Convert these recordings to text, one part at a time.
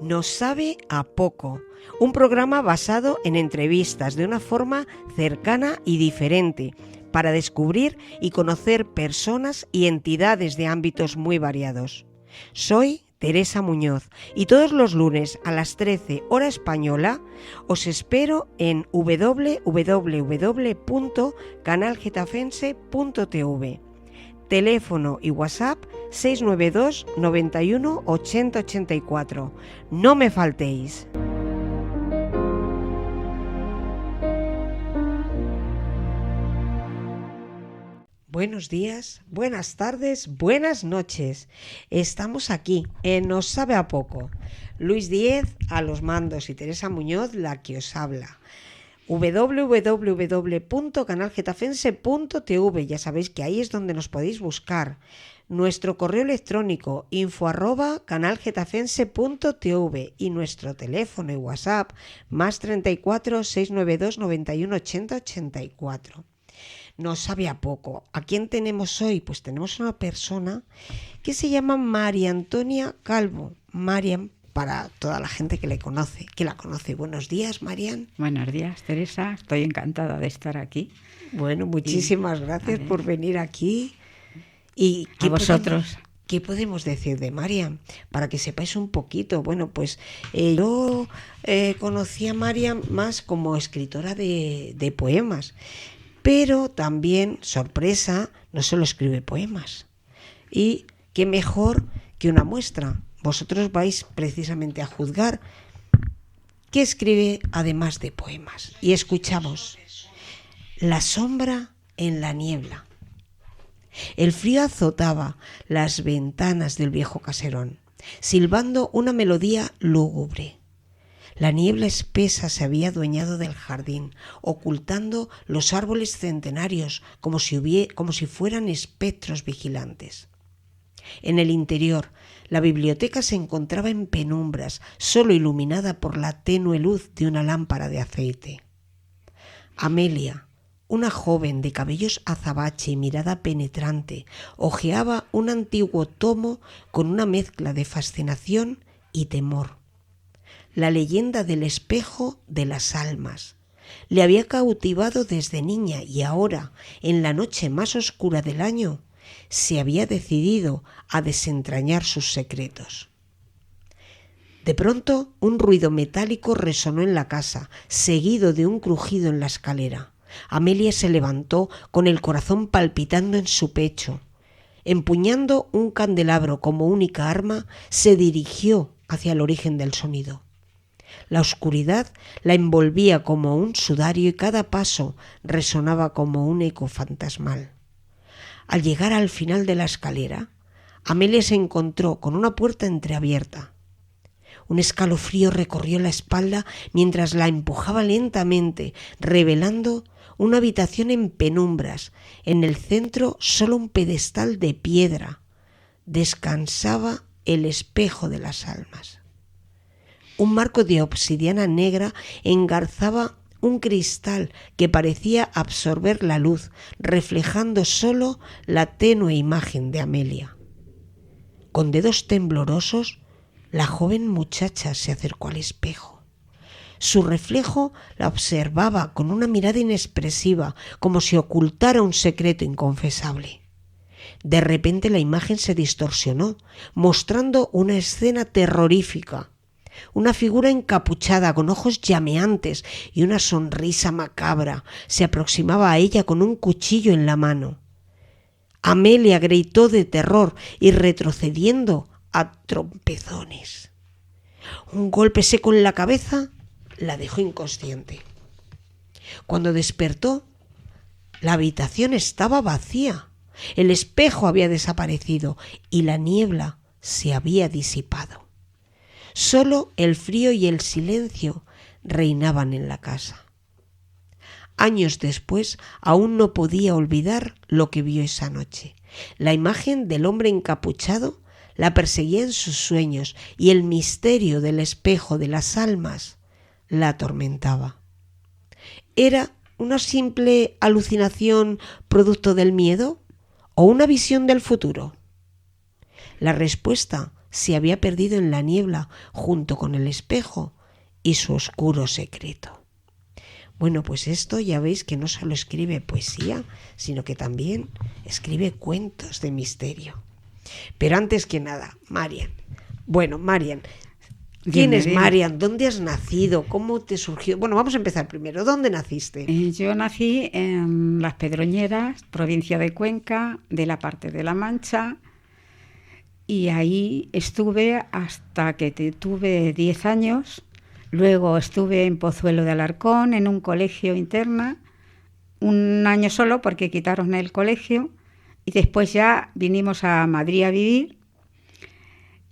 Nos sabe a poco, un programa basado en entrevistas de una forma cercana y diferente para descubrir y conocer personas y entidades de ámbitos muy variados. Soy Teresa Muñoz y todos los lunes a las 13 hora española os espero en www.canalgetafense.tv. Teléfono y WhatsApp 692 91 80 84. No me faltéis. Buenos días, buenas tardes, buenas noches. Estamos aquí en Nos sabe a poco. Luis Díez a los mandos y Teresa Muñoz la que os habla. www.canalgetafense.tv. Ya sabéis que ahí es donde nos podéis buscar. Nuestro correo electrónico info@canalgetafense.tv y nuestro teléfono y WhatsApp más 34 692 91 80 84. Nos sabe a poco. ¿A quién tenemos hoy? Pues tenemos una persona que se llama María Antonia Calvo. Marian, para toda la gente que la conoce. Buenos días, Marian. Buenos días, Teresa. Estoy encantada de estar aquí. Bueno, muchísimas gracias por venir aquí. ¿Y a vosotros? ¿Qué podemos decir de Marian? Para que sepáis un poquito. Bueno, pues yo conocí a Marian más como escritora de poemas. Pero también, sorpresa, no solo escribe poemas. Y qué mejor que una muestra. Vosotros vais precisamente a juzgar qué escribe además de poemas. Y escuchamos: La sombra en la niebla. El frío azotaba las ventanas del viejo caserón, silbando una melodía lúgubre. La niebla espesa se había adueñado del jardín, ocultando los árboles centenarios como si fueran espectros vigilantes. En el interior, la biblioteca se encontraba en penumbras, solo iluminada por la tenue luz de una lámpara de aceite. Amelia, una joven de cabellos azabache y mirada penetrante, hojeaba un antiguo tomo con una mezcla de fascinación y temor. La leyenda del espejo de las almas. Le había cautivado desde niña y ahora, en la noche más oscura del año, se había decidido a desentrañar sus secretos. De pronto, un ruido metálico resonó en la casa, seguido de un crujido en la escalera. Amelia se levantó con el corazón palpitando en su pecho. Empuñando un candelabro como única arma, se dirigió hacia el origen del sonido. La oscuridad la envolvía como un sudario y cada paso resonaba como un eco fantasmal. Al llegar al final de la escalera, Amelia se encontró con una puerta entreabierta. Un escalofrío recorrió la espalda mientras la empujaba lentamente, revelando una habitación en penumbras. En el centro, solo un pedestal de piedra. Descansaba el espejo de las almas. Un marco de obsidiana negra engarzaba un cristal que parecía absorber la luz, reflejando solo la tenue imagen de Amelia. Con dedos temblorosos, la joven muchacha se acercó al espejo. Su reflejo la observaba con una mirada inexpresiva, como si ocultara un secreto inconfesable. De repente la imagen se distorsionó, mostrando una escena terrorífica. Una figura encapuchada con ojos llameantes y una sonrisa macabra se aproximaba a ella con un cuchillo en la mano. Amelia gritó de terror y retrocediendo a trompezones. Un golpe seco en la cabeza la dejó inconsciente. Cuando despertó, la habitación estaba vacía. El espejo había desaparecido y la niebla se había disipado. Solo el frío y el silencio reinaban en la casa. Años después, aún no podía olvidar lo que vio esa noche. La imagen del hombre encapuchado la perseguía en sus sueños y el misterio del espejo de las almas la atormentaba. ¿Era una simple alucinación producto del miedo o una visión del futuro? La respuesta se había perdido en la niebla junto con el espejo y su oscuro secreto. Bueno, pues esto ya veis que no solo escribe poesía, sino que también escribe cuentos de misterio. Pero antes que nada, Marian. Bueno, Marian, ¿quién es Marian? ¿Dónde has nacido? ¿Cómo te surgió? Bueno, vamos a empezar primero. ¿Dónde naciste? Yo nací en Las Pedroñeras, provincia de Cuenca, de la parte de La Mancha, y ahí estuve hasta que tuve 10 años. Luego estuve en Pozuelo de Alarcón, en un colegio interna, un año solo porque quitaron el colegio, y después ya vinimos a Madrid a vivir,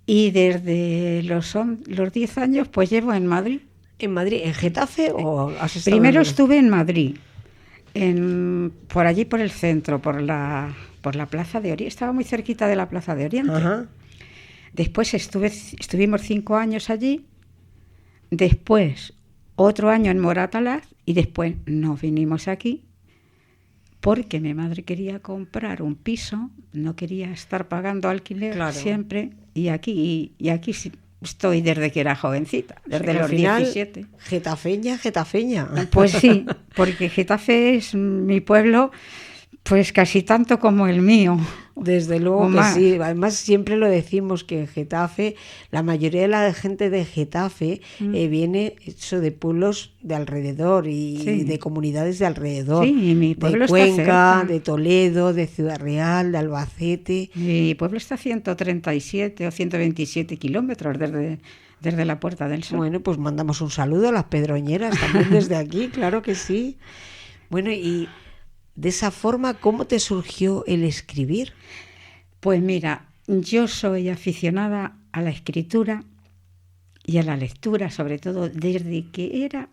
y desde los 10 años pues llevo en Madrid. ¿En Madrid? ¿En Getafe o has estado? Primero estuve en Madrid, por allí por el centro, por la Plaza de Oriente, estaba muy cerquita de la Plaza de Oriente. Ajá. Después estuvimos 5 años allí. Después, otro año en Moratalaz, y después nos vinimos aquí porque mi madre quería comprar un piso, no quería estar pagando alquiler, claro, siempre, y aquí sí estoy desde que era jovencita, desde los 17. Getafeña. Pues sí, porque Getafe es mi pueblo, pues casi tanto como el mío. Desde luego que sí, además siempre lo decimos que en Getafe, la mayoría de la gente de Getafe viene hecho de pueblos de alrededor y de comunidades de alrededor, sí, mi pueblo de Cuenca, de Toledo, de Ciudad Real, de Albacete. Mi pueblo está a 137 o 127 kilómetros desde la Puerta del Sol. Bueno, pues mandamos un saludo a Las Pedroñeras también desde aquí, claro que sí. Bueno, y de esa forma, ¿cómo te surgió el escribir? Pues mira, yo soy aficionada a la escritura y a la lectura, sobre todo desde que era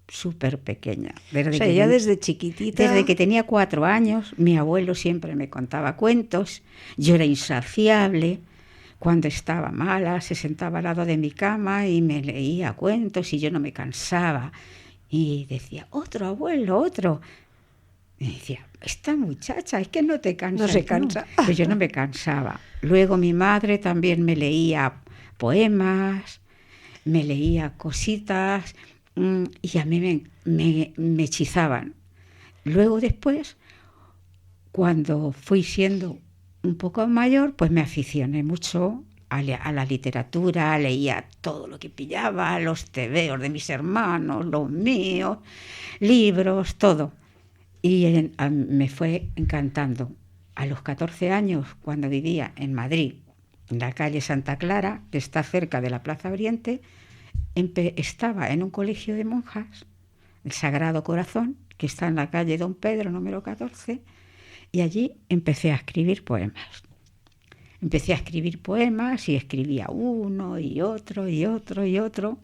súper pequeña. Desde chiquitita. Desde que tenía 4 años, mi abuelo siempre me contaba cuentos, yo era insaciable. Cuando estaba mala, se sentaba al lado de mi cama y me leía cuentos y yo no me cansaba. Y decía, otro abuelo, otro. Y decía, esta muchacha, es que no te cansas. No se cansa. No. Pues yo no me cansaba. Luego mi madre también me leía poemas, me leía cositas y a mí me hechizaban. Luego después, cuando fui siendo un poco mayor, pues me aficioné mucho a la literatura, leía todo lo que pillaba, los tebeos de mis hermanos, los míos, libros, todo. Y me fue encantando. A los 14 años, cuando vivía en Madrid, en la calle Santa Clara, que está cerca de la Plaza Oriente, estaba en un colegio de monjas, el Sagrado Corazón, que está en la calle Don Pedro, número 14, y allí empecé a escribir poemas. Empecé a escribir poemas y escribía uno y otro y otro y otro.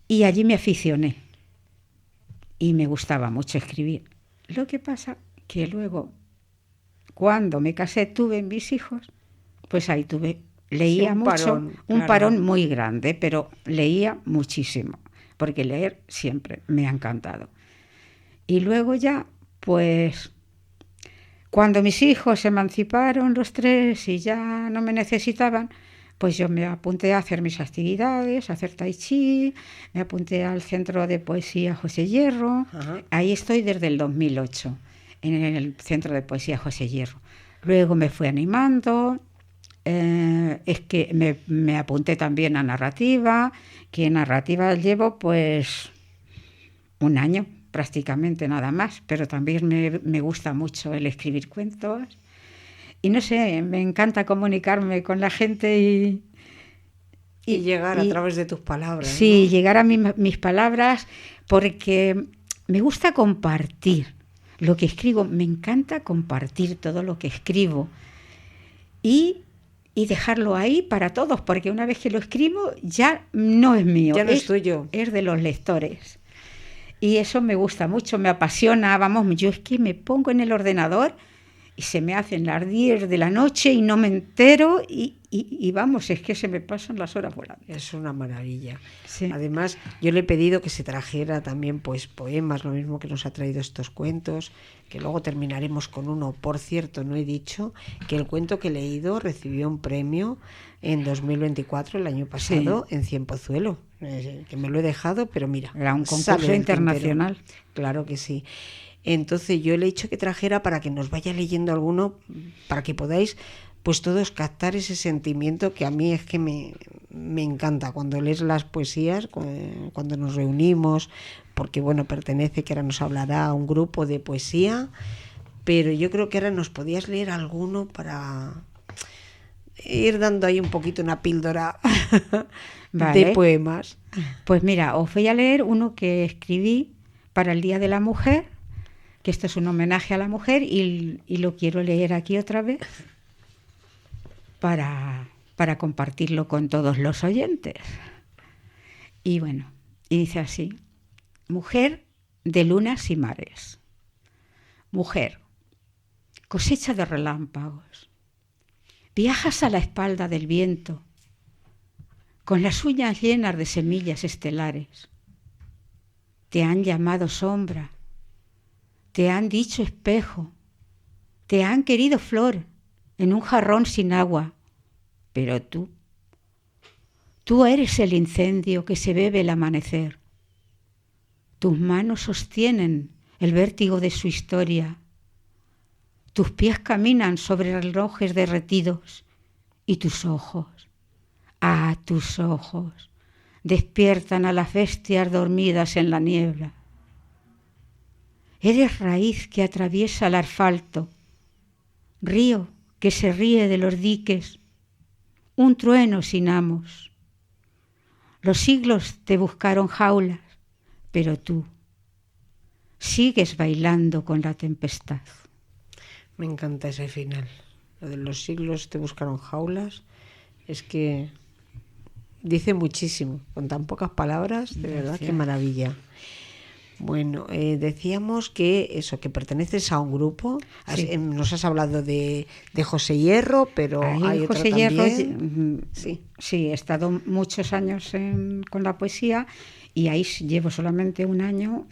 Y allí me aficioné. Y me gustaba mucho escribir. Lo que pasa que luego, cuando me casé, tuve mis hijos, pues ahí leía mucho, un parón muy grande, pero leía muchísimo, porque leer siempre me ha encantado. Y luego ya, pues, cuando mis hijos se emanciparon los 3 y ya no me necesitaban, pues yo me apunté a hacer mis actividades, a hacer tai chi, me apunté al Centro de Poesía José Hierro. Ajá. Ahí estoy desde el 2008, en el Centro de Poesía José Hierro. Luego me fui animando, es que me apunté también a narrativa, que en narrativa llevo pues 1 año prácticamente nada más, pero también me gusta mucho el escribir cuentos. Y no sé, me encanta comunicarme con la gente y llegar a través de tus palabras. Sí, ¿no? Llegar a mis palabras, porque me gusta compartir lo que escribo. Me encanta compartir todo lo que escribo y dejarlo ahí para todos, porque una vez que lo escribo ya no es mío. Ya no es tuyo. Es de los lectores. Y eso me gusta mucho, me apasiona. Vamos, yo es que me pongo en el ordenador y se me hacen las 10 de la noche y no me entero y vamos, es que se me pasan las horas volando. Es una maravilla. Sí. Además, yo le he pedido que se trajera también pues poemas, lo mismo que nos ha traído estos cuentos, que luego terminaremos con uno. Por cierto, no he dicho que el cuento que he leído recibió un premio en 2024, el año pasado, en Cienpozuelo, que me lo he dejado, pero mira, era un sale concurso del internacional. tintero. Claro que sí. Entonces yo le he dicho que trajera para que nos vaya leyendo alguno, para que podáis pues todos captar ese sentimiento que a mí es que me encanta cuando lees las poesías, cuando nos reunimos, porque bueno, pertenece, que ahora nos hablará, a un grupo de poesía, pero yo creo que ahora nos podías leer alguno para ir dando ahí un poquito una píldora Vale. de poemas. Pues mira, os voy a leer uno que escribí para el Día de la Mujer, que esto es un homenaje a la mujer y lo quiero leer aquí otra vez para compartirlo con todos los oyentes. Y bueno, y dice así: mujer de lunas y mares, mujer, cosecha de relámpagos, viajas a la espalda del viento, con las uñas llenas de semillas estelares. Te han llamado sombra, te han dicho espejo, te han querido flor en un jarrón sin agua, pero tú eres el incendio que se bebe el amanecer. Tus manos sostienen el vértigo de su historia, tus pies caminan sobre relojes derretidos y tus ojos, tus ojos, despiertan a las bestias dormidas en la niebla. Eres raíz que atraviesa el asfalto, río que se ríe de los diques, un trueno sin amos. Los siglos te buscaron jaulas, pero tú sigues bailando con la tempestad. Me encanta ese final. Lo de los siglos te buscaron jaulas, es que dice muchísimo, con tan pocas palabras, de Gracias. verdad, qué maravilla. Bueno, decíamos que eso, que perteneces a un grupo. Sí. Nos has hablado de José Hierro, pero hay otro José Hierro, también. Sí, he estado muchos años con la poesía y ahí llevo solamente un año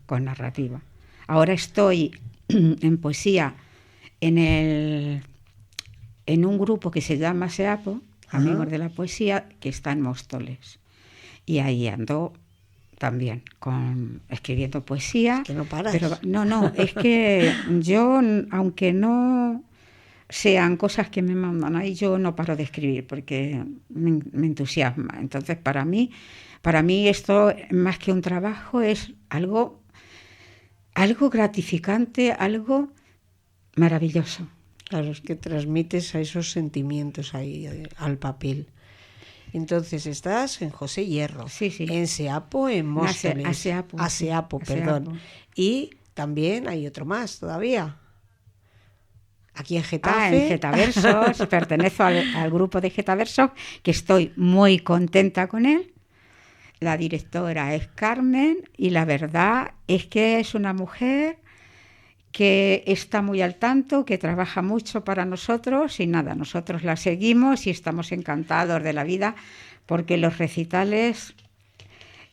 con narrativa. Ahora estoy en poesía en un grupo que se llama SEAPO, Amigos de la Poesía, que está en Móstoles. Y ahí ando también escribiendo poesía. Es que no paras. Pero no, es que yo, aunque no sean cosas que me mandan ahí, yo no paro de escribir porque me entusiasma. Entonces, para mí esto, más que un trabajo, es algo gratificante, algo maravilloso. Claro, es que transmites a esos sentimientos ahí al papel. Entonces estás en José Hierro, Sí. en SEAPO, en Móstoles. ASEAPO. Perdón. Y también hay otro más todavía. Aquí en Getafe. En Getaversos, pertenezco al grupo de Getaversos, que estoy muy contenta con él. La directora es Carmen y la verdad es que es una mujer que está muy al tanto, que trabaja mucho para nosotros y nada, nosotros la seguimos y estamos encantados de la vida porque los recitales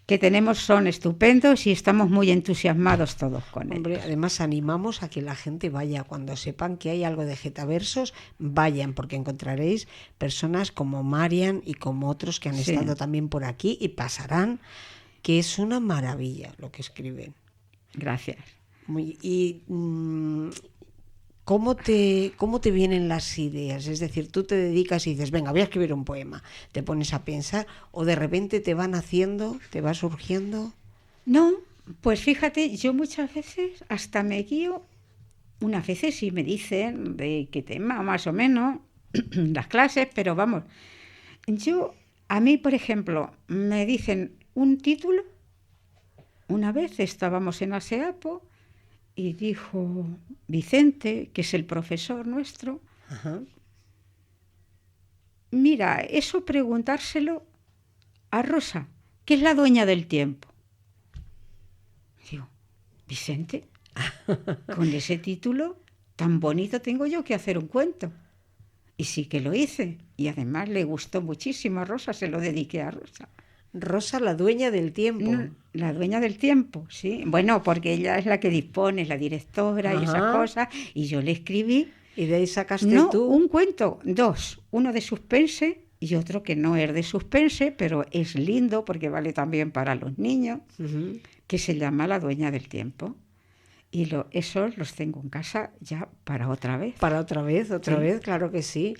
que tenemos son estupendos y estamos muy entusiasmados todos con ellos. Hombre, además animamos a que la gente vaya, cuando sepan que hay algo de Getaversos, vayan, porque encontraréis personas como Marian y como otros que han estado también por aquí y pasarán, que es una maravilla lo que escriben. Gracias. ¿Cómo te vienen las ideas? Es decir, tú te dedicas y dices, venga, voy a escribir un poema, te pones a pensar, o de repente te van haciendo, te va surgiendo. No, pues fíjate, yo muchas veces hasta me guío, unas veces sí me dicen de qué tema más o menos, las clases, pero vamos, a mí, por ejemplo, me dicen un título, una vez estábamos en ASEAPO, y dijo Vicente, que es el profesor nuestro, mira, eso preguntárselo a Rosa, que es la dueña del tiempo. Digo, Vicente, con ese título, tan bonito tengo yo que hacer un cuento. Y sí que lo hice. Y además le gustó muchísimo a Rosa, se lo dediqué a Rosa. Rosa, la dueña del tiempo. La dueña del tiempo, sí. Bueno, porque ella es la que dispone, es la directora y esas Ajá. cosas. Y yo le escribí, Y de ahí sacaste no tú. un cuento, dos. Uno de suspense y otro que no es de suspense, pero es lindo porque vale también para los niños, Ujú. que se llama La dueña del tiempo. Y esos los tengo en casa ya para otra vez. Para otra vez, claro que sí.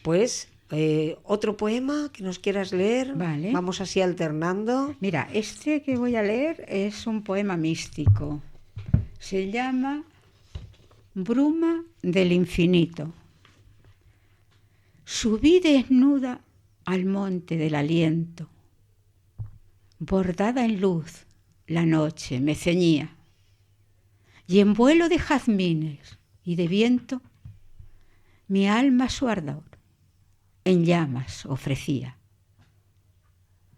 Pues otro poema que nos quieras leer. Vale. Vamos así alternando. Mira, este que voy a leer es un poema místico. Se llama Bruma del infinito. Subí desnuda al monte del aliento. Bordada en luz, la noche me ceñía. Y en vuelo de jazmines y de viento, mi alma su ardor en llamas ofrecía.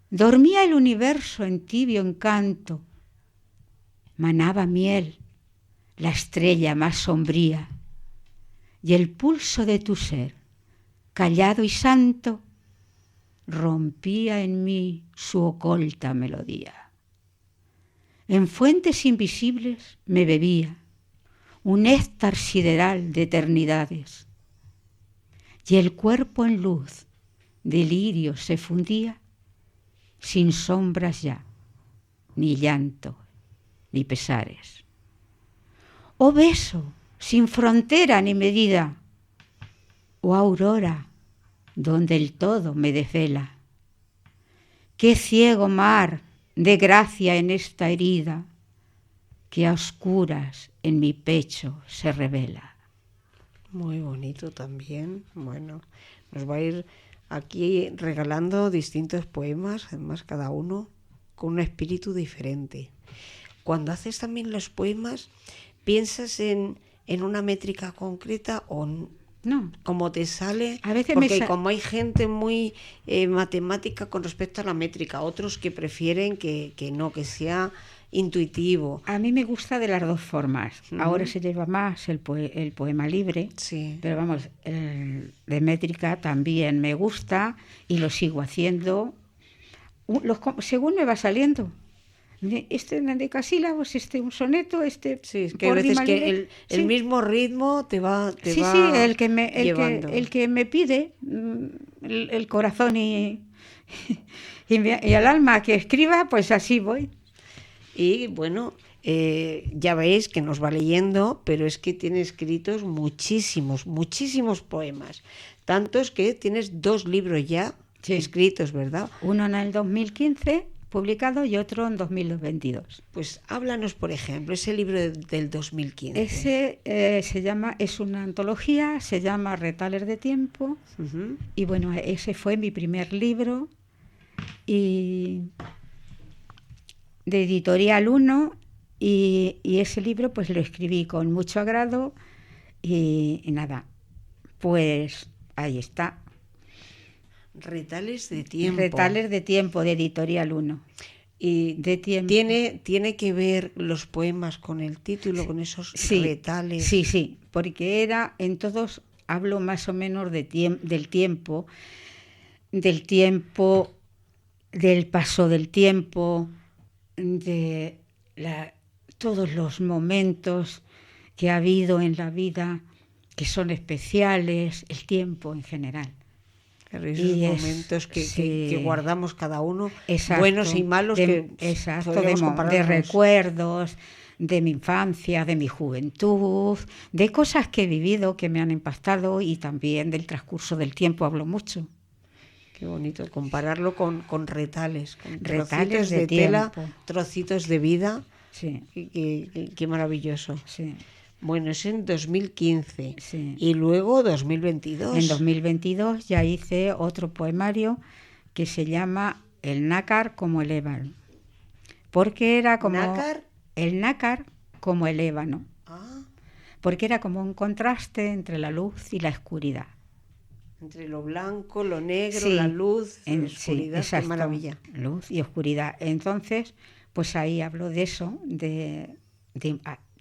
Dormía el universo en tibio encanto, manaba miel, la estrella más sombría, y el pulso de tu ser, callado y santo, rompía en mí su oculta melodía. En fuentes invisibles me bebía un néctar sideral de eternidades, y el cuerpo en luz de lirio se fundía, sin sombras ya, ni llanto, ni pesares. Oh beso, sin frontera ni medida, oh aurora, donde el todo me desvela. Qué ciego mar de gracia en esta herida, que a oscuras en mi pecho se revela. Muy bonito también. Bueno, nos va a ir aquí regalando distintos poemas, además cada uno con un espíritu diferente. Cuando haces también los poemas, ¿piensas en una métrica concreta o No, como te sale? a veces Porque como hay gente muy matemática con respecto a la métrica, otros que prefieren que no, que sea intuitivo. a mí me gusta de las dos formas. Ujú. Ahora se lleva más el poema libre, Sí. pero vamos, el de métrica también me gusta y lo sigo haciendo según me va saliendo. Este de casílabos, este un soneto, este Sí, es que hay por veces rima que libre. el Sí. mismo ritmo te va Sí, el llevando. que me pide el corazón y al alma que escriba, pues así voy. Y bueno, ya veis que nos va leyendo, pero es que tiene escritos muchísimos poemas. Tantos que tienes 2 libros ya Sí. escritos, ¿verdad? Uno en el 2015 publicado y otro en 2022. Pues háblanos, por ejemplo, ese libro del 2015. Ese es una antología, se llama Retales de tiempo. Ujú. Y bueno, ese fue mi primer libro y de Editorial 1 y ese libro pues lo escribí con mucho agrado y nada, pues ahí está. Retales de tiempo. Retales de tiempo de Editorial 1. Y De tiempo. tiene que ver los poemas con el título, con esos retales. Sí, porque en todos hablo más o menos del tiempo, del paso del tiempo, de todos los momentos que ha habido en la vida que son especiales, el tiempo en general. Claro, esos momentos que guardamos cada uno, exacto, buenos y malos, exacto, podríamos de compararlos. recuerdos, de mi infancia, de mi juventud, de cosas que he vivido que me han impactado y también del transcurso del tiempo hablo mucho. Qué bonito, compararlo con retales, con Retales trocitos de tela, tiempo. trocitos de vida. Sí, Qué maravilloso. sí. Bueno, es en 2015 Sí. y luego 2022. En 2022 ya hice otro poemario que se llama El nácar como el ébano. Porque era como... ¿Nácar? El nácar como el ébano. Ah, Porque era como un contraste entre la luz y la oscuridad. entre lo blanco, lo negro, Sí, la luz, la sí, oscuridad, qué exacto, maravilla. luz y oscuridad. Entonces, pues ahí hablo de eso, de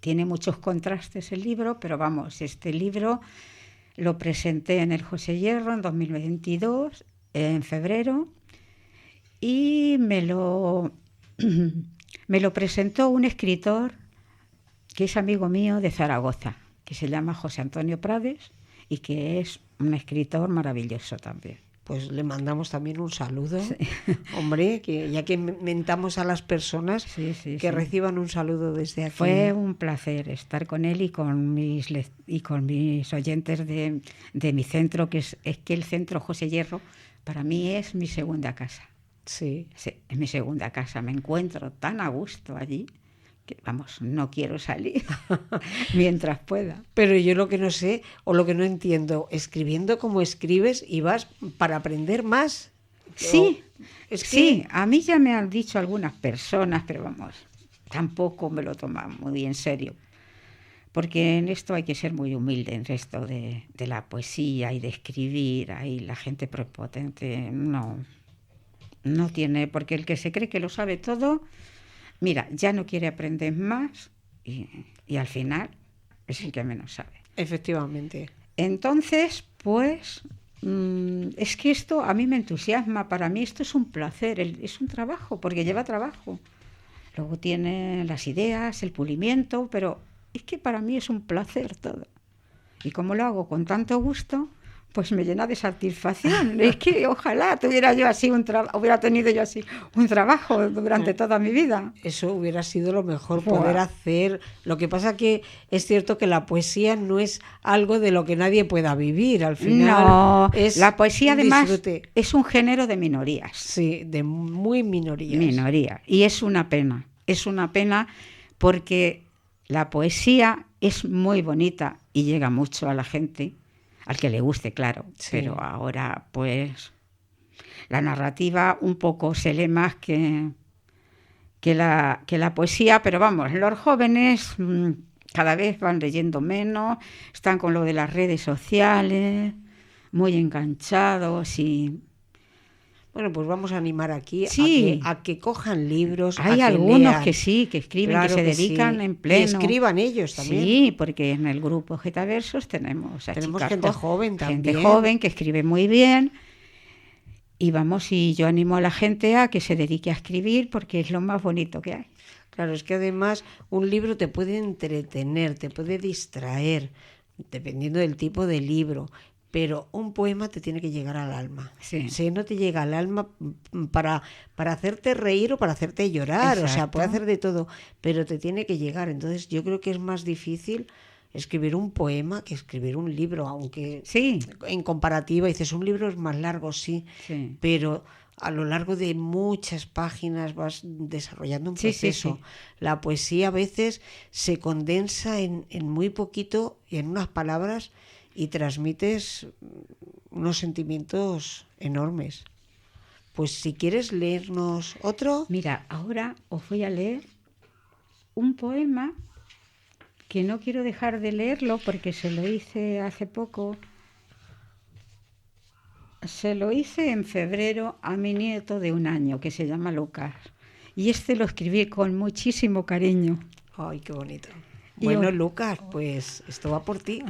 tiene muchos contrastes el libro, pero vamos, este libro lo presenté en el José Hierro en 2022, en febrero, y me lo presentó un escritor que es amigo mío de Zaragoza, que se llama José Antonio Prades y que es un escritor maravilloso también. Pues le mandamos también un saludo, sí. Hombre, que ya que mentamos a las personas, que reciban un saludo desde aquí. Fue un placer estar con él y con mis oyentes de mi centro, que es que el Centro José Hierro para mí es mi segunda casa. Sí. Es mi segunda casa, me encuentro tan a gusto allí que, vamos, no quiero salir mientras pueda. Pero yo lo que no sé, o lo que no entiendo, escribiendo como escribes y vas para aprender más. Sí, sí, a mí ya me han dicho algunas personas, pero vamos, tampoco me lo toman muy en serio. Porque en esto hay que ser muy humilde, en esto de la poesía y de escribir. Ahí la gente prepotente no tiene, porque el que se cree que lo sabe todo, mira, ya no quiere aprender más y al final es el que menos sabe. Efectivamente. Entonces, pues, es que esto a mí me entusiasma. Para mí esto es un placer, es un trabajo, porque lleva trabajo. Luego tiene las ideas, el pulimiento, pero es que para mí es un placer todo. Y como lo hago con tanto gusto, pues me llena de satisfacción. Es que ojalá hubiera tenido yo así un trabajo durante toda mi vida. Eso hubiera sido lo mejor, poder hacer. Lo que pasa que es cierto que la poesía no es algo de lo que nadie pueda vivir. Al final, no, es la poesía además disfrute. Es un género de minorías. Sí, de muy minorías. Minoría. Y es una pena porque la poesía es muy bonita y llega mucho a la gente. Al que le guste, claro, sí. Pero ahora, pues, la narrativa un poco se lee más que la poesía, pero vamos, los jóvenes cada vez van leyendo menos, están con lo de las redes sociales, muy enganchados y... Bueno, pues vamos a animar aquí a que cojan libros. Hay algunos lean. Que sí, que escriben, claro, que se dedican en pleno. Y escriban ellos también. Sí, porque en el grupo Getaversos tenemos gente joven también. Gente joven que escribe muy bien. Y yo animo a la gente a que se dedique a escribir porque es lo más bonito que hay. Claro, es que además un libro te puede entretener, te puede distraer, dependiendo del tipo de libro. Pero un poema te tiene que llegar al alma. Sí. Si no te llega al alma para hacerte reír o para hacerte llorar, exacto. O sea, puede hacer de todo, pero te tiene que llegar. Entonces yo creo que es más difícil escribir un poema que escribir un libro, aunque sí. En comparativa dices, un libro es más largo, sí. Pero a lo largo de muchas páginas vas desarrollando un proceso. Sí. La poesía a veces se condensa en muy poquito y en unas palabras y transmites unos sentimientos enormes. Pues si quieres leernos otro... Mira, ahora os voy a leer un poema que no quiero dejar de leerlo porque se lo hice hace poco. Se lo hice en febrero a mi nieto de 1 año, que se llama Lucas. Y lo escribí con muchísimo cariño. ¡Ay, qué bonito! Bueno, Lucas, pues esto va por ti.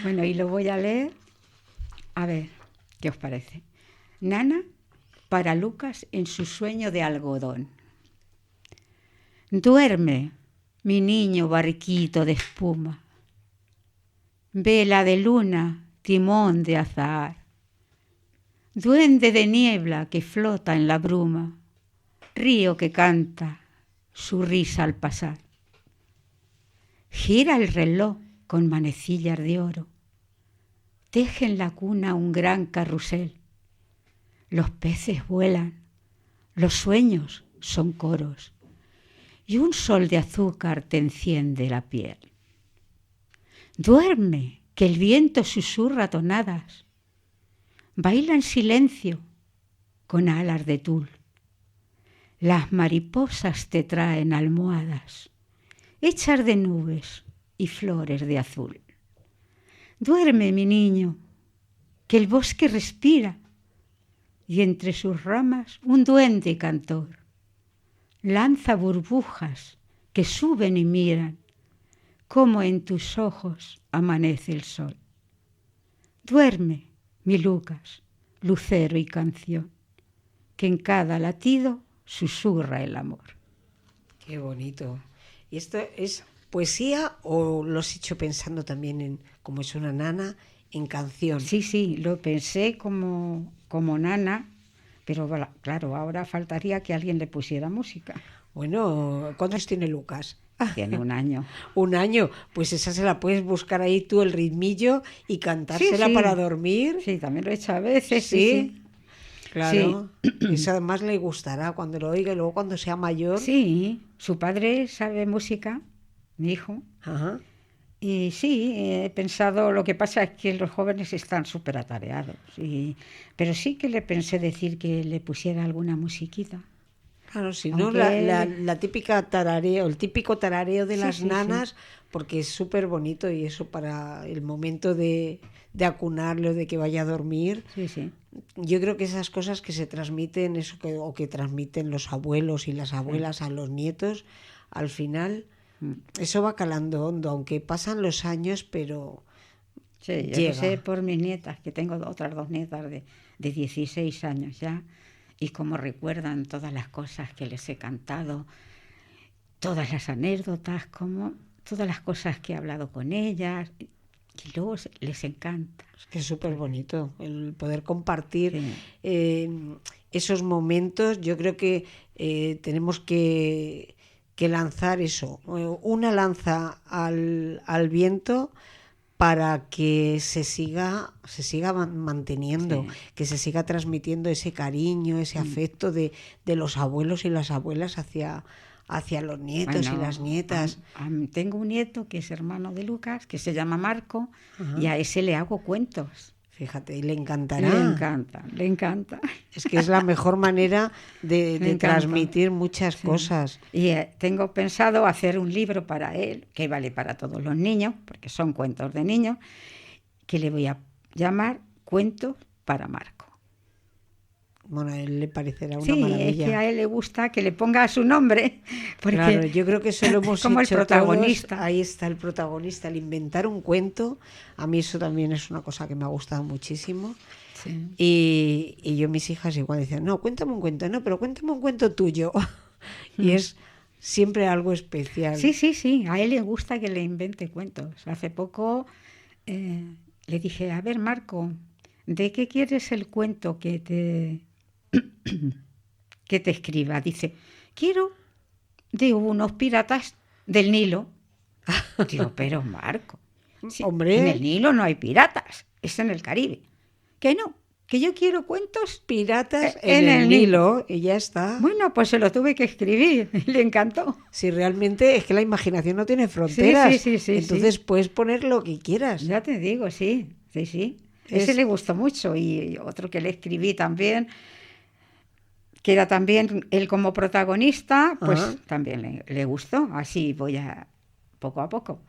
Bueno, y lo voy a leer. A ver, ¿qué os parece? Nana para Lucas en su sueño de algodón. Duerme, mi niño barquito de espuma. Vela de luna, timón de azahar. Duende de niebla que flota en la bruma. Río que canta su risa al pasar. Gira el reloj con manecillas de oro. Teje en la cuna un gran carrusel. Los peces vuelan, los sueños son coros. Y un sol de azúcar te enciende la piel. Duerme, que el viento susurra tonadas. Baila en silencio con alas de tul. Las mariposas te traen almohadas hechas de nubes y flores de azul. Duerme, mi niño, que el bosque respira y entre sus ramas un duende cantor lanza burbujas que suben y miran como en tus ojos amanece el sol. Duerme, mi Lucas, lucero y canción, que en cada latido susurra el amor. Qué bonito. ¿Y esto es poesía o lo has hecho pensando también en, como es una nana, en canción? Sí, lo pensé como nana, pero claro, ahora faltaría que alguien le pusiera música. Bueno, ¿cuántos años tiene Lucas? Tiene 1 año. 1 año, pues esa se la puedes buscar ahí tú el ritmillo y cantársela para dormir. Sí, también lo he hecho a veces. Sí, claro. Sí. Eso además le gustará cuando lo oiga y luego cuando sea mayor. Sí, su padre sabe música, mi hijo. Ajá. Y sí, he pensado, lo que pasa es que los jóvenes están súper atareados. Pero sí que le pensé decir que le pusiera alguna musiquita. Claro, si no, Aunque la típica tarareo, el típico tarareo de las sí. nanas, porque es súper bonito y eso para el momento de acunarlo, de que vaya a dormir. Sí. Yo creo que esas cosas que se transmiten, o que transmiten los abuelos y las abuelas a los nietos, al final eso va calando hondo, aunque pasan los años, pero Sí, yo lo sé por mis nietas, que tengo otras 2 nietas de 16 años ya, y cómo recuerdan todas las cosas que les he cantado, todas las anécdotas, todas las cosas que he hablado con ellas, y luego les encanta. Es que es súper bonito el poder compartir esos momentos. Yo creo que tenemos que lanzar eso, una lanza al viento para que se siga manteniendo, que se siga transmitiendo ese cariño, ese afecto de los abuelos y las abuelas hacia los nietos y las nietas. Tengo un nieto que es hermano de Lucas, que se llama Marco, Ajá. y a ese le hago cuentos. Fíjate, y le encantará. Le encanta. Es que es la mejor manera de transmitir muchas cosas. Y tengo pensado hacer un libro para él, que vale para todos los niños, porque son cuentos de niños, que le voy a llamar Cuentos para Marco. Bueno, a él le parecerá una maravilla. Sí, es que a él le gusta que le ponga su nombre. Porque claro, yo creo que eso lo hemos como hecho el protagonista. Todos. Ahí está el protagonista, el inventar un cuento. A mí eso también es una cosa que me ha gustado muchísimo. Sí. Y yo, mis hijas igual decían, no, cuéntame un cuento, no, pero cuéntame un cuento tuyo. Y es siempre algo especial. Sí, a él le gusta que le invente cuentos. Hace poco le dije, a ver, Marco, ¿de qué quieres el cuento que te escriba? Dice, quiero de unos piratas del Nilo. Digo, pero Marco, Hombre, en el Nilo no hay piratas, es en el Caribe. Que no, que yo quiero cuentos piratas en el Nilo y ya está. Bueno, pues se lo tuve que escribir, le encantó. Si realmente es que la imaginación no tiene fronteras, sí, entonces puedes poner lo que quieras. Ya te digo, sí. Ese le gustó mucho, y otro que le escribí también, que era también él como protagonista, pues también le gustó. Así voy poco a poco.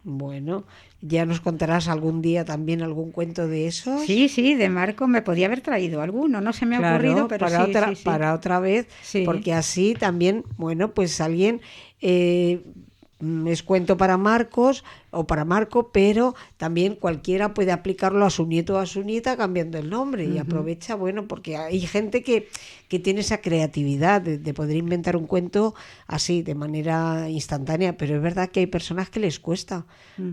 Bueno, ya nos contarás algún día también algún cuento de esos. Sí, de Marco me podía haber traído alguno, no se me ha ocurrido, pero para otra vez, porque así también, bueno, pues alguien es cuento para Marcos o para Marco, pero también cualquiera puede aplicarlo a su nieto o a su nieta cambiando el nombre y aprovecha, bueno, porque hay gente que tiene esa creatividad de poder inventar un cuento así, de manera instantánea, pero es verdad que hay personas que les cuesta,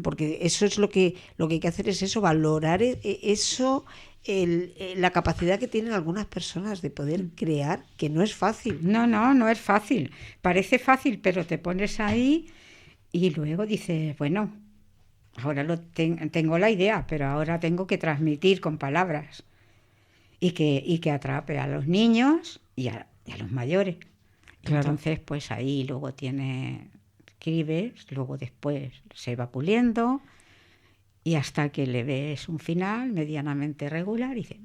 porque eso es lo que hay que hacer es eso, valorar eso, la capacidad que tienen algunas personas de poder crear, que no es fácil. No es fácil. Parece fácil, pero te pones ahí y luego dices, bueno, ahora tengo la idea, pero ahora tengo que transmitir con palabras y que atrape a los niños y a los mayores. Claro. Entonces, pues ahí luego escribes, luego después se va puliendo y hasta que le ves un final medianamente regular y dices,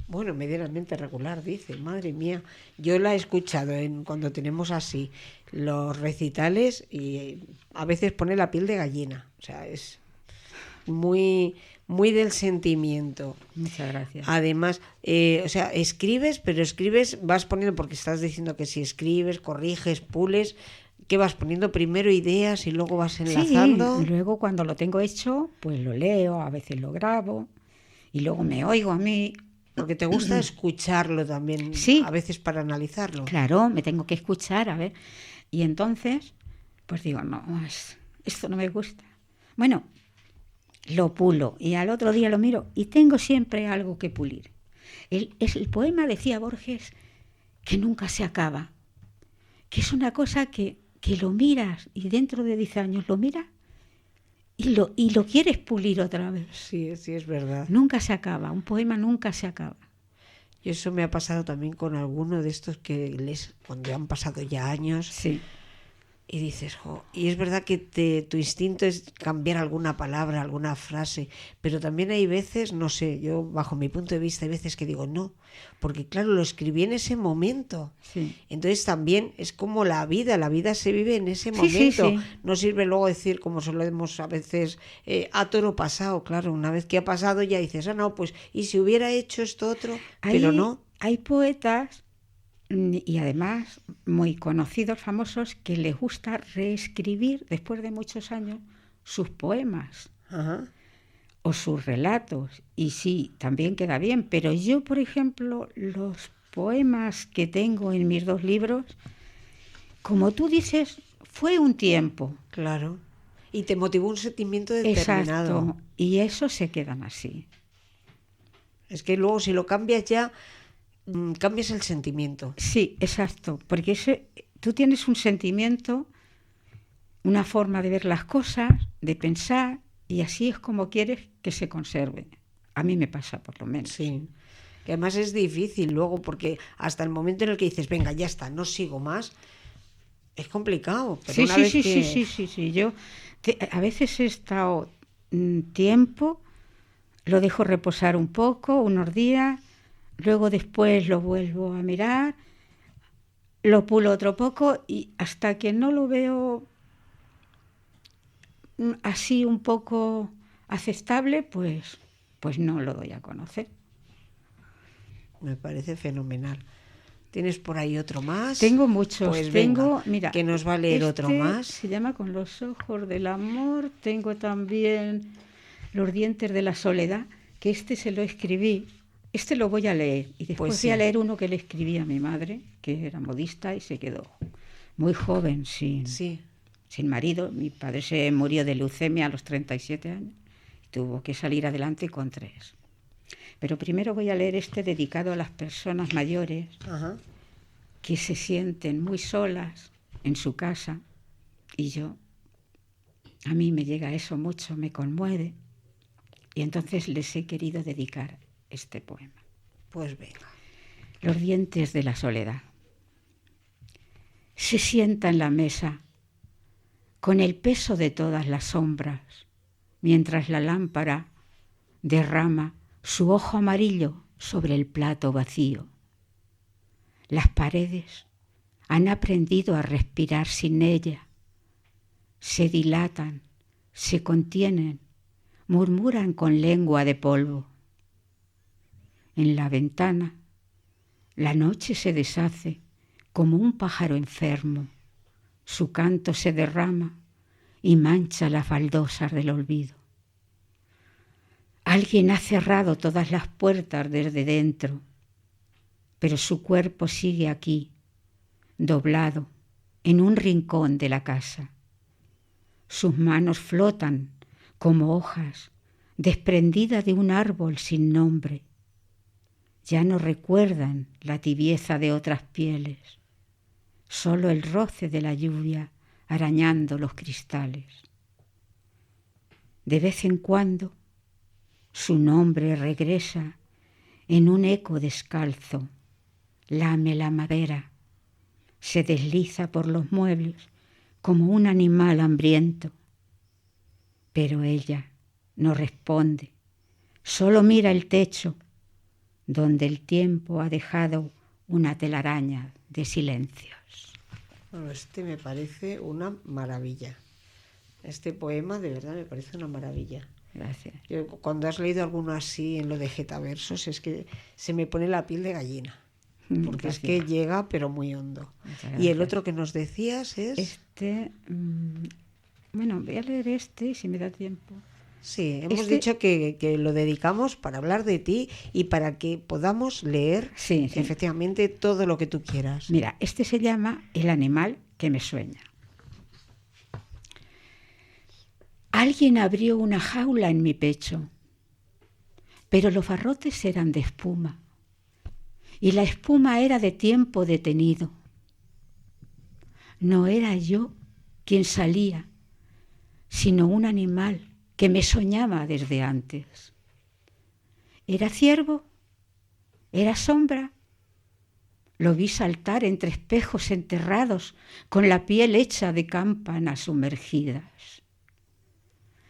Bueno, medianamente regular, dice, madre mía. Yo la he escuchado cuando tenemos así los recitales y a veces pone la piel de gallina. O sea, es muy, muy del sentimiento. Muchas gracias. Además, escribes, pero vas poniendo, porque estás diciendo que si escribes, corriges, pules, ¿Qué vas poniendo primero ideas y luego vas enlazando? Sí, luego cuando lo tengo hecho, pues lo leo, a veces lo grabo y luego me oigo a mí. Porque te gusta escucharlo también, Sí, a veces para analizarlo. claro, me tengo que escuchar, a ver. Y entonces, pues digo, no, esto no me gusta. Bueno, lo pulo y al otro día lo miro y tengo siempre algo que pulir. El poema, decía Borges, que nunca se acaba, que es una cosa que lo miras y dentro de 10 años lo miras y lo quieres pulir otra vez. Sí, sí, es verdad. Nunca se acaba, un poema nunca se acaba. Y eso me ha pasado también con alguno de estos que lees cuando han pasado ya años. Sí. Y dices, jo, y es verdad que tu instinto es cambiar alguna palabra, alguna frase, pero también hay veces, no sé, yo bajo mi punto de vista hay veces que digo no, porque claro, lo escribí en ese momento. Sí. Entonces también es como la vida se vive en ese Sí, momento. sí, sí. No sirve luego decir, como solemos a veces, a toro pasado, claro, una vez que ha pasado ya dices, no, pues, y si hubiera hecho esto otro, pero no. Hay poetas y además muy conocidos, famosos, que les gusta reescribir después de muchos años sus poemas Ajá. o sus relatos. Y sí, también queda bien, pero yo, por ejemplo, los poemas que tengo en mis 2 libros, como tú dices, fue un tiempo. Claro. Y te motivó un sentimiento determinado. Exacto, y eso se quedan así. Es que luego si lo cambias ya, cambias el sentimiento. Sí, exacto, porque tú tienes un sentimiento, una forma de ver las cosas, de pensar, y así es como quieres que se conserve. A mí me pasa, por lo menos. Sí. Que además es difícil luego, porque hasta el momento en el que dices, venga, ya está, no sigo más, es complicado. Pero Sí, una sí, vez sí, que... sí. Yo a veces he estado tiempo, lo dejo reposar un poco, unos días, luego después lo vuelvo a mirar, lo pulo otro poco y hasta que no lo veo así un poco aceptable, pues no lo doy a conocer. Me parece fenomenal. ¿Tienes por ahí otro más? Tengo muchos. Pues venga, Mira, que nos va a leer otro más. Se llama Con los ojos del amor. Tengo también Los dientes de la soledad, que este se lo escribí. Este lo voy a leer y después Pues sí. voy a leer uno que le escribí a mi madre, que era modista y se quedó muy joven, sin marido. Mi padre se murió de leucemia a los 37 años y tuvo que salir adelante con 3. Pero primero voy a leer este dedicado a las personas mayores. Ajá. Que se sienten muy solas en su casa y a mí me llega eso mucho, me conmueve y entonces les he querido dedicar este poema. Pues venga. Los dientes de la soledad. Se sienta en la mesa con el peso de todas las sombras mientras la lámpara derrama su ojo amarillo sobre el plato vacío. Las paredes han aprendido a respirar sin ella. Se dilatan, se contienen, murmuran con lengua de polvo. En la ventana, la noche se deshace como un pájaro enfermo. Su canto se derrama y mancha las baldosas del olvido. Alguien ha cerrado todas las puertas desde dentro, pero su cuerpo sigue aquí, doblado, en un rincón de la casa. Sus manos flotan como hojas desprendidas de un árbol sin nombre. Ya no recuerdan la tibieza de otras pieles, solo el roce de la lluvia arañando los cristales. De vez en cuando, su nombre regresa en un eco descalzo. Lame la madera, se desliza por los muebles como un animal hambriento. Pero ella no responde, solo mira el techo, donde el tiempo ha dejado una telaraña de silencios. Bueno, este me parece una maravilla. Este poema de verdad me parece una maravilla. Gracias. Yo, cuando has leído alguno así en lo de Getaversos, es que se me pone la piel de gallina. porque es Gracias. que llega pero muy hondo. Muchas Y el gracias. otro que nos decías es... Bueno, voy a leer este si me da tiempo. Sí, hemos Este, dicho que lo dedicamos para hablar de ti y para que podamos leer sí, sí. efectivamente todo lo que tú quieras. Mira, este se llama El animal que me sueña. Alguien abrió una jaula en mi pecho, pero los barrotes eran de espuma y la espuma era de tiempo detenido. No era yo quien salía, sino un animal que me soñaba desde antes. ¿Era ciervo? ¿Era sombra? Lo vi saltar entre espejos enterrados con la piel hecha de campanas sumergidas.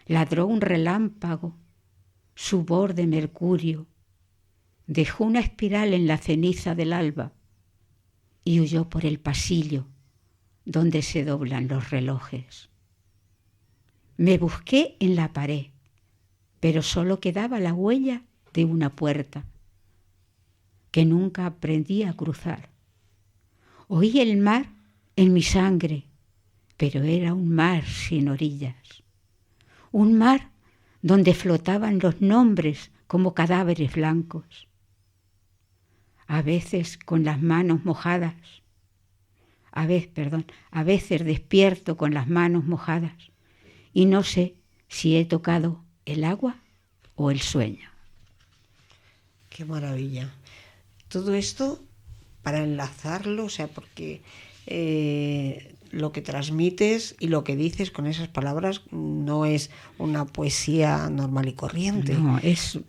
Ladró un relámpago, su borde mercurio, dejó una espiral en la ceniza del alba y huyó por el pasillo donde se doblan los relojes. Me busqué en la pared, pero solo quedaba la huella de una puerta que nunca aprendí a cruzar. Oí el mar en mi sangre, pero era un mar sin orillas. Un mar donde flotaban los nombres como cadáveres blancos. A veces con las manos mojadas, a veces despierto con las manos mojadas y no sé si he tocado el agua o el sueño. Qué maravilla. Todo esto para enlazarlo, o sea, porque lo que transmites y lo que dices con esas palabras no es una poesía normal y corriente. No, es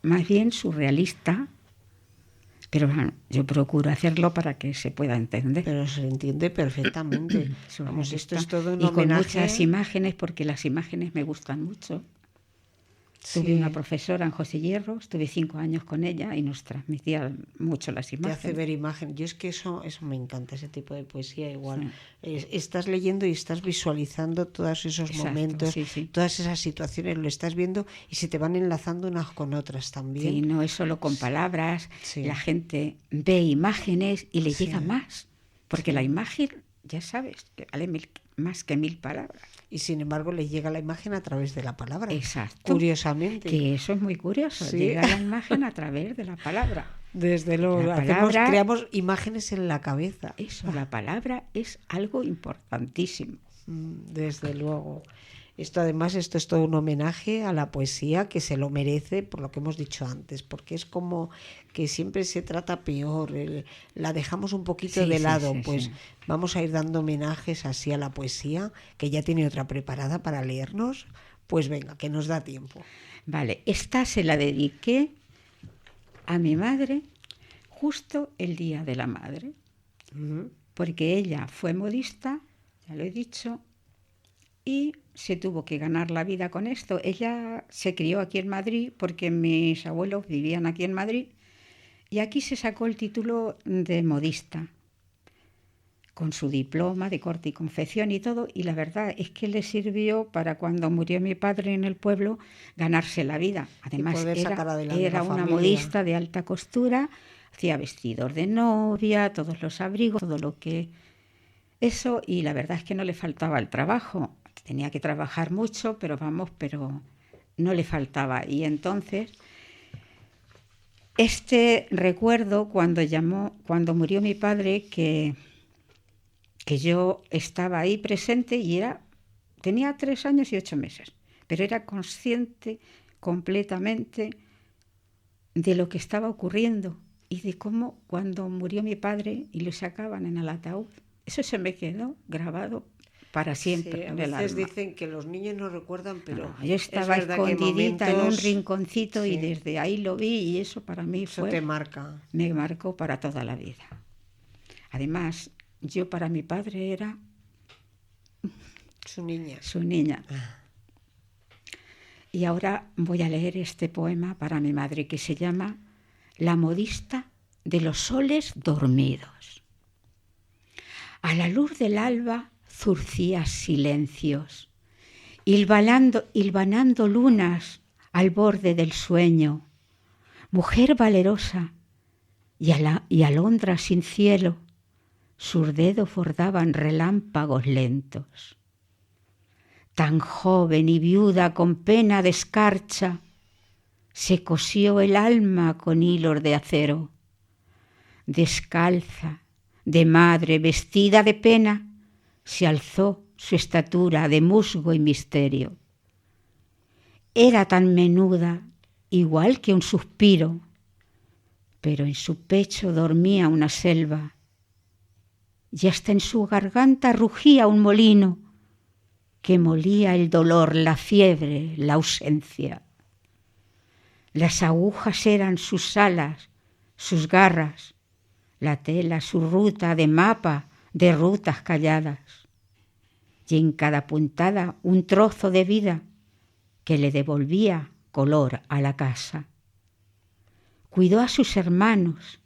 más bien surrealista, pero bueno, yo procuro hacerlo para que se pueda entender. Pero se entiende perfectamente. Vamos, esto es todo un y con homenaje. muchas imágenes, porque las imágenes me gustan mucho. Sí. Tuve una profesora en José Hierro, estuve 5 años con ella y nos transmitía mucho las Te imágenes. hace ver imágenes. Yo es que eso me encanta, ese tipo de poesía igual. Sí. Estás leyendo y estás visualizando todos esos Exacto, momentos, sí. todas esas situaciones, lo estás viendo y se te van enlazando unas con otras también. Sí, no es solo con palabras, sí. La gente ve imágenes y le llega más, porque la imagen, ya sabes, que vale más que 1000 palabras. Y sin embargo le llega la imagen a través de la palabra. Exacto. Curiosamente. Que eso es muy curioso, llega la imagen a través de la palabra. Desde luego, creamos imágenes en la cabeza. Eso, la palabra es algo importantísimo. Desde luego. Esto es todo un homenaje a la poesía que se lo merece por lo que hemos dicho antes, porque es como que siempre se trata peor, la dejamos un poquito de lado, pues vamos a ir dando homenajes así a la poesía, que ya tiene otra preparada para leernos, pues venga, que nos da tiempo. Vale, esta se la dediqué a mi madre justo el Día de la Madre, porque ella fue modista, ya lo he dicho, y se tuvo que ganar la vida con esto. Ella se crió aquí en Madrid porque mis abuelos vivían aquí en Madrid y aquí se sacó el título de modista con su diploma de corte y confección y todo, y la verdad es que le sirvió para cuando murió mi padre en el pueblo ganarse la vida. Además era una modista de alta costura, hacía vestidos de novia, todos los abrigos, todo lo que eso, y la verdad es que no le faltaba el trabajo. Tenía que trabajar mucho, pero no le faltaba. Y entonces, recuerdo cuando murió mi padre, que yo estaba ahí presente y tenía 3 años y 8 meses, pero era consciente completamente de lo que estaba ocurriendo y de cómo cuando murió mi padre y lo sacaban en el ataúd, eso se me quedó grabado para siempre. Sí, a veces dicen que los niños no recuerdan, pero no, yo estaba escondidita en un rinconcito y desde ahí lo vi y eso para mí me marcó para toda la vida. Además, yo para mi padre era su niña. Y ahora voy a leer este poema para mi madre que se llama La modista de los soles dormidos. A la luz del alba zurcías silencios, hilvanando lunas al borde del sueño, mujer valerosa y alondras sin cielo, sus dedos bordaban relámpagos lentos. Tan joven y viuda con pena de escarcha, se cosió el alma con hilos de acero. Descalza, de madre, vestida de pena, se alzó su estatura de musgo y misterio. Era tan menuda, igual que un suspiro, pero en su pecho dormía una selva, y hasta en su garganta rugía un molino que molía el dolor, la fiebre, la ausencia. Las agujas eran sus alas, sus garras, la tela su ruta de mapa de rutas calladas, y en cada puntada un trozo de vida que le devolvía color a la casa. Cuidó a sus hermanos,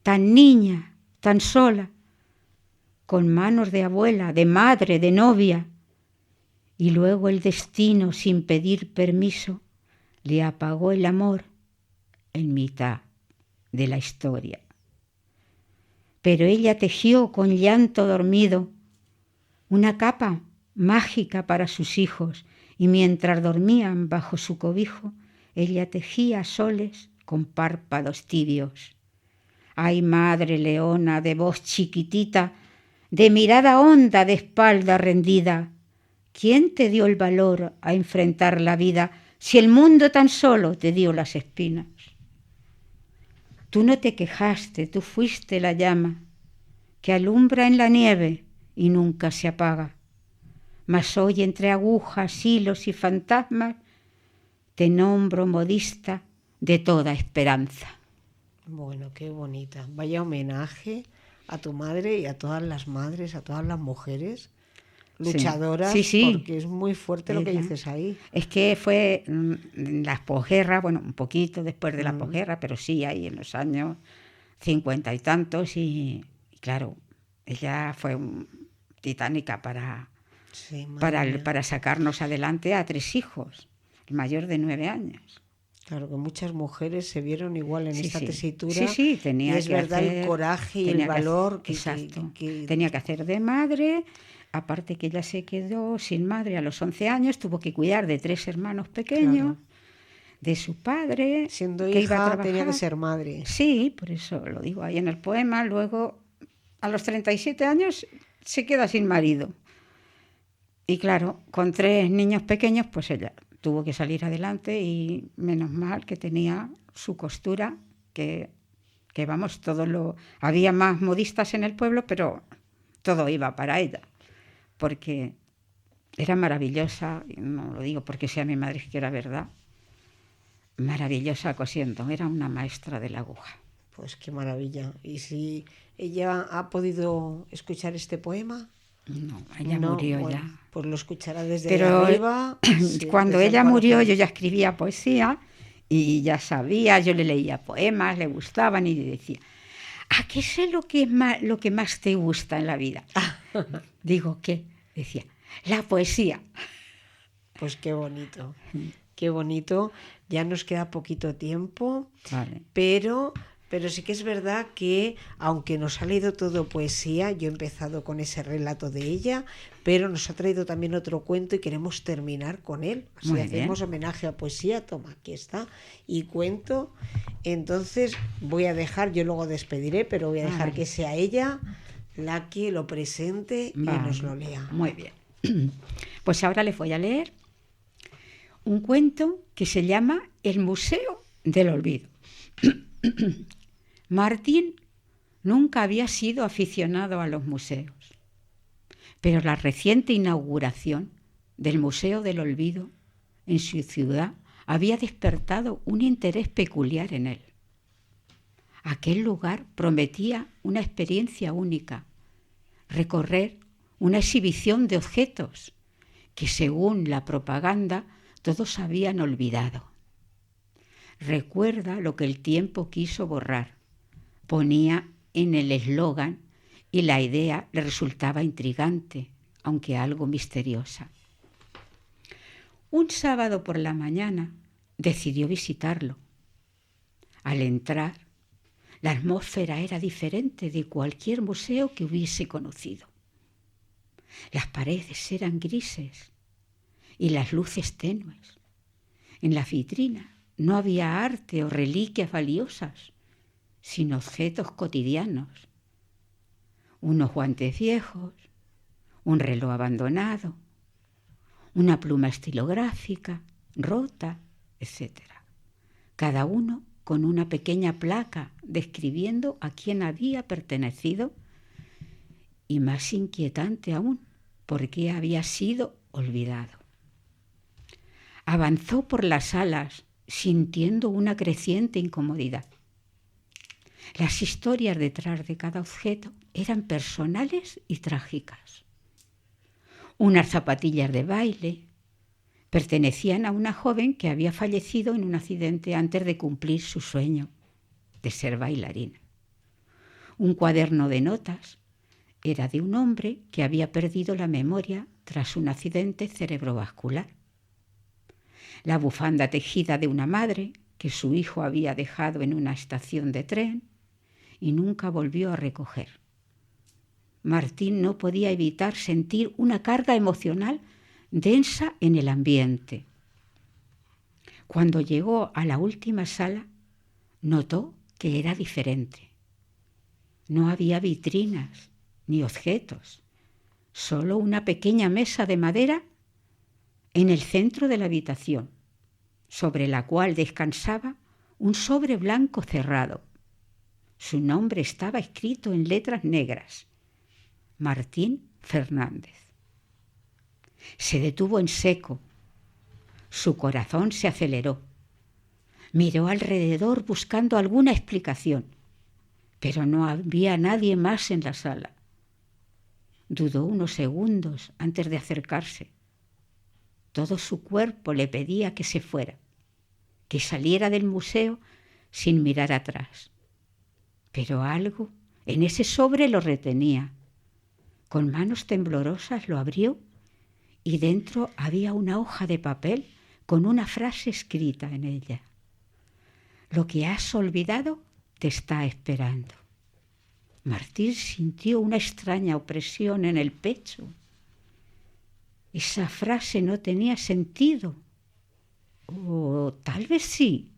tan niña, tan sola, con manos de abuela, de madre, de novia, y luego el destino, sin pedir permiso, le apagó el amor en mitad de la historia. Pero ella tejió con llanto dormido una capa mágica para sus hijos, y mientras dormían bajo su cobijo, ella tejía soles con párpados tibios. Ay, madre leona, de voz chiquitita, de mirada honda, de espalda rendida, ¿quién te dio el valor a enfrentar la vida si el mundo tan solo te dio las espinas? Tú no te quejaste, tú fuiste la llama que alumbra en la nieve y nunca se apaga. Mas hoy entre agujas, hilos y fantasmas te nombro modista de toda esperanza. Bueno, qué bonita. Vaya homenaje a tu madre y a todas las madres, a todas las mujeres luchadoras, sí. Porque es muy fuerte lo que dices ahí. Es que fue las posguerras, bueno, un poquito después de la posguerra, pero sí, ahí en los años 50 y tantos, y claro, ella fue titánica para sacarnos adelante a 3 hijos, el mayor de 9 años. Claro, que muchas mujeres se vieron igual en esta tesitura. Sí, tenía y es que verdad hacer, el coraje y el valor que tenía que hacer de madre. Aparte que ella se quedó sin madre a los 11 años, tuvo que cuidar de 3 hermanos pequeños, de su padre. Siendo que hija iba a trabajar. tenía que ser madre. Sí, por eso lo digo ahí en el poema. Luego, a los 37 años, se queda sin marido. Y claro, con 3 niños pequeños, pues ella tuvo que salir adelante, y menos mal que tenía su costura, que vamos, había más modistas en el pueblo, pero todo iba para ella, porque era maravillosa, no lo digo porque sea mi madre, que era verdad, maravillosa cosiendo, era una maestra de la aguja. Pues qué maravilla. ¿Y si ella ha podido escuchar este poema? No, ella murió ya. Pues lo escuchará desde arriba. Cuando ella murió, yo ya escribía poesía y ya sabía, yo le leía poemas, le gustaban, y decía, ¿a qué sé lo que más te gusta en la vida? Digo, ¿qué? Decía, la poesía. Pues qué bonito, qué bonito. Ya nos queda poquito tiempo, vale. Pero sí que es verdad que, aunque nos ha leído todo poesía, yo he empezado con ese relato de ella, pero nos ha traído también otro cuento y queremos terminar con él. Así Muy hacemos bien. homenaje a poesía, toma, aquí está, y cuento. Entonces voy a dejar, yo luego despediré, pero voy a dejar que sea ella la que lo presente y nos lo lea. Muy bien. Pues ahora les voy a leer un cuento que se llama El Museo del Olvido. Martín nunca había sido aficionado a los museos, pero la reciente inauguración del Museo del Olvido en su ciudad había despertado un interés peculiar en él. Aquel lugar prometía una experiencia única, recorrer una exhibición de objetos que, según la propaganda, todos habían olvidado. Recuerda lo que el tiempo quiso borrar, ponía en el eslogan, y la idea le resultaba intrigante, aunque algo misteriosa. Un sábado por la mañana decidió visitarlo. Al entrar, La atmósfera era diferente de cualquier museo que hubiese conocido. Las paredes eran grises y las luces tenues. En la vitrina no había arte o reliquias valiosas, sino objetos cotidianos. Unos guantes viejos, un reloj abandonado, una pluma estilográfica rota, etc. Cada uno con una pequeña placa describiendo a quién había pertenecido y, más inquietante aún, por qué había sido olvidado. Avanzó por las salas sintiendo una creciente incomodidad. Las historias detrás de cada objeto eran personales y trágicas. Unas zapatillas de baile pertenecían a una joven que había fallecido en un accidente antes de cumplir su sueño de ser bailarina. Un cuaderno de notas era de un hombre que había perdido la memoria tras un accidente cerebrovascular. La bufanda tejida de una madre que su hijo había dejado en una estación de tren y nunca volvió a recoger. Martín no podía evitar sentir una carga emocional densa en el ambiente. Cuando llegó a la última sala, notó que era diferente. No había vitrinas ni objetos, solo una pequeña mesa de madera en el centro de la habitación, sobre la cual descansaba un sobre blanco cerrado. Su nombre estaba escrito en letras negras: Martín Fernández. Se detuvo en seco. Su corazón se aceleró. Miró alrededor buscando alguna explicación, pero no había nadie más en la sala. Dudó unos segundos antes de acercarse. Todo su cuerpo le pedía que se fuera, que saliera del museo sin mirar atrás. Pero algo en ese sobre lo retenía. Con manos temblorosas lo abrió y dentro había una hoja de papel con una frase escrita en ella: «Lo que has olvidado te está esperando». Martín sintió una extraña opresión en el pecho. Esa frase no tenía sentido. O tal vez sí.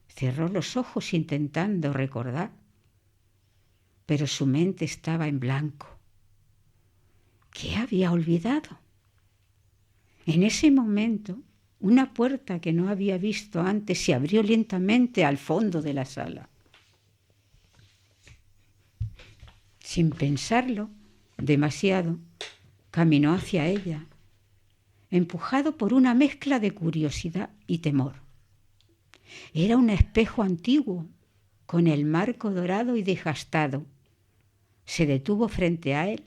Cerró los ojos intentando recordar, pero su mente estaba en blanco. ¿Qué había olvidado? En ese momento, una puerta que no había visto antes se abrió lentamente al fondo de la sala. Sin pensarlo demasiado, caminó hacia ella, empujado por una mezcla de curiosidad y temor. Era un espejo antiguo, con el marco dorado y desgastado. Se detuvo frente a él,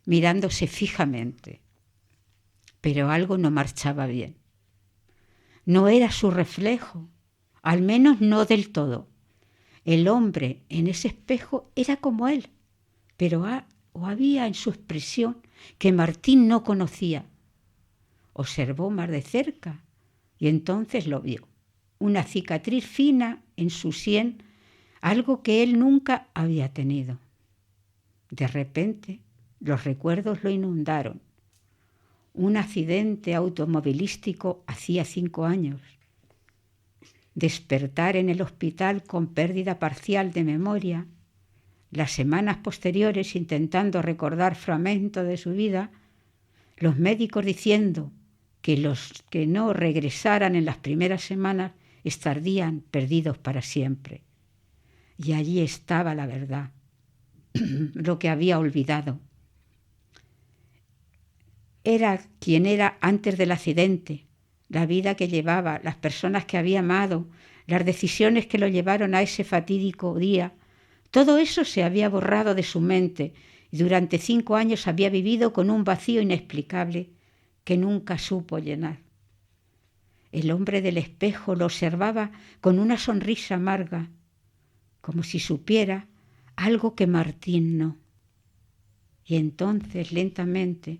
mirándose fijamente. Pero algo no marchaba bien. No era su reflejo, al menos no del todo. El hombre en ese espejo era como él, pero había en su expresión que Martín no conocía. Observó más de cerca y entonces lo vio. Una cicatriz fina en su sien, algo que él nunca había tenido. De repente, los recuerdos lo inundaron. Un accidente automovilístico hacía 5 años. Despertar en el hospital con pérdida parcial de memoria. Las semanas posteriores intentando recordar fragmentos de su vida. Los médicos diciendo que los que no regresaran en las primeras semanas estarían perdidos para siempre. Y allí estaba la verdad, lo que había olvidado. Era quien era antes del accidente, la vida que llevaba, las personas que había amado, las decisiones que lo llevaron a ese fatídico día. Todo eso se había borrado de su mente y durante 5 años había vivido con un vacío inexplicable que nunca supo llenar. El hombre del espejo lo observaba con una sonrisa amarga, como si supiera algo que Martín no. Y entonces, lentamente,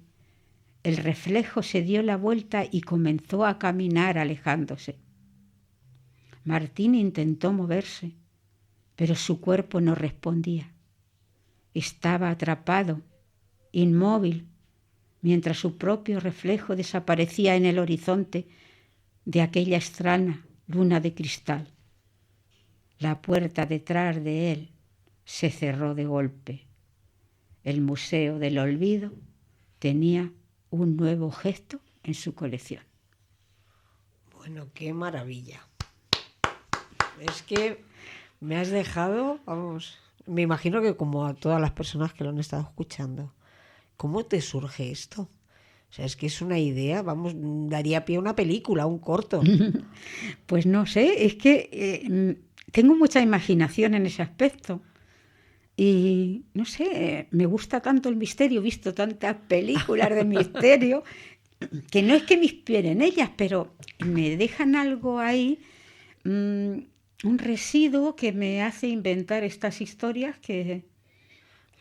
el reflejo se dio la vuelta y comenzó a caminar alejándose. Martín intentó moverse, pero su cuerpo no respondía. Estaba atrapado, inmóvil, mientras su propio reflejo desaparecía en el horizonte de aquella extraña luna de cristal. La puerta detrás de él se cerró de golpe. El Museo del Olvido tenía un nuevo gesto en su colección. Bueno, qué maravilla. Es que me has dejado, vamos, me imagino que como a todas las personas que lo han estado escuchando, ¿cómo te surge esto? O sea, es que es una idea, vamos, daría pie a una película, un corto. Pues no sé, es que tengo mucha imaginación en ese aspecto. Y no sé, me gusta tanto el misterio, he visto tantas películas de misterio, que no es que me inspire en ellas, pero me dejan algo ahí, un residuo que me hace inventar estas historias que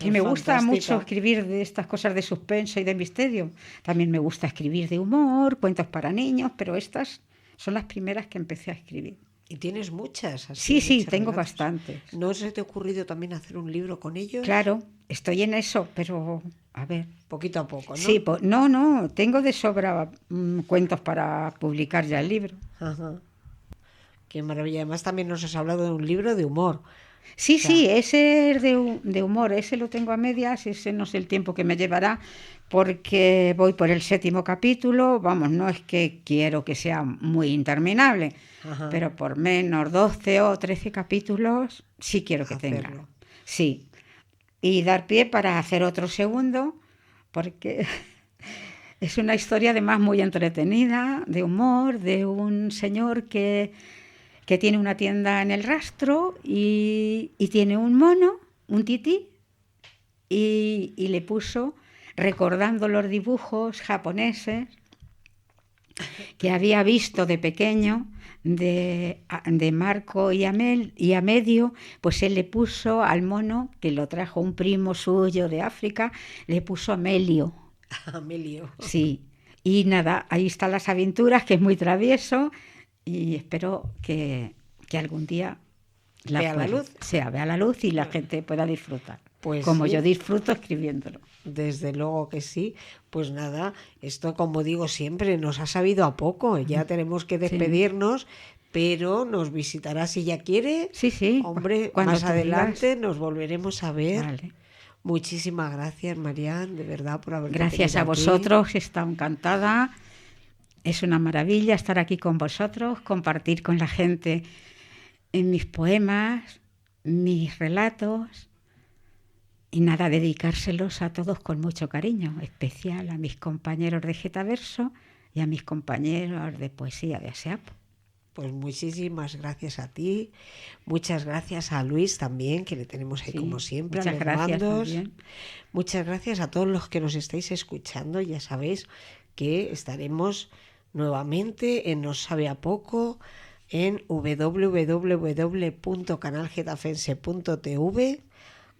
me gusta mucho escribir de estas cosas de suspenso y de misterio. También me gusta escribir de humor, cuentos para niños, pero estas son las primeras que empecé a escribir. ¿Y tienes muchas? Así, Sí, muchas tengo relatos. bastantes. ¿No se te ha ocurrido también hacer un libro con ellos? Claro, estoy en eso, pero a ver. Poquito a poco, ¿no? Sí, no, tengo de sobra cuentos para publicar ya el libro. Ajá. Qué maravilla. Además también nos has hablado de un libro de humor. Sí, sí, ese es de humor, ese lo tengo a medias, ese no sé el tiempo que me llevará, porque voy por el 7º capítulo, vamos, no es que quiero que sea muy interminable, Ajá. pero por menos 12 o 13 capítulos sí quiero que Hacerlo. tenga. Sí, y dar pie para hacer otro segundo, porque es una historia además muy entretenida, de humor, de un señor que tiene una tienda en el rastro y tiene un mono, un tití, y le puso, recordando los dibujos japoneses que había visto de pequeño, de Marco y Amedio, pues él le puso al mono, que lo trajo un primo suyo de África, le puso Amelio. Amelio. Sí, y nada, ahí están las aventuras, que es muy travieso, y espero que algún día vea la luz y la gente pueda disfrutar, pues como sí. yo disfruto escribiéndolo. Desde luego que sí. Pues nada, esto como digo siempre, nos ha sabido a poco. Ya tenemos que despedirnos, pero nos visitará si ya quiere. Sí. Hombre, cuando más adelante digas. nos volveremos a ver. Vale. Muchísimas gracias, Marian, de verdad, por haber Gracias a vosotros, he estado encantada. Es una maravilla estar aquí con vosotros, compartir con la gente en mis poemas, mis relatos y nada, dedicárselos a todos con mucho cariño, especial a mis compañeros de Getaverso y a mis compañeros de poesía de Aseapo. Pues muchísimas gracias a ti, muchas gracias a Luis también, que le tenemos ahí como siempre. Muchas gracias también. Muchas gracias a todos los que nos estáis escuchando. Ya sabéis que estaremos nuevamente en Nos Sabe a Poco en www.canalgetafense.tv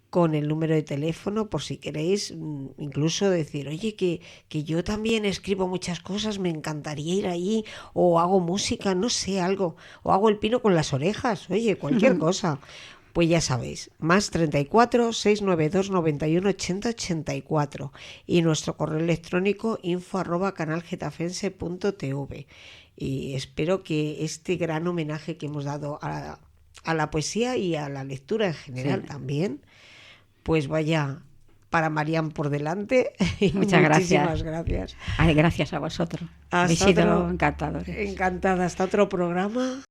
con el número de teléfono por si queréis incluso decir, oye, que yo también escribo muchas cosas, me encantaría ir ahí, o hago música, no sé, algo, o hago el pino con las orejas, oye, cualquier cosa. Pues ya sabéis, más 34 692 91 80 84 y nuestro correo electrónico info@canalgetafense.tv. Y espero que este gran homenaje que hemos dado a la poesía y a la lectura en general también, pues vaya para Marian por delante. Muchas Muchísimas gracias. Ay, gracias a vosotros. Habéis sido encantadores. Encantada. Hasta otro programa.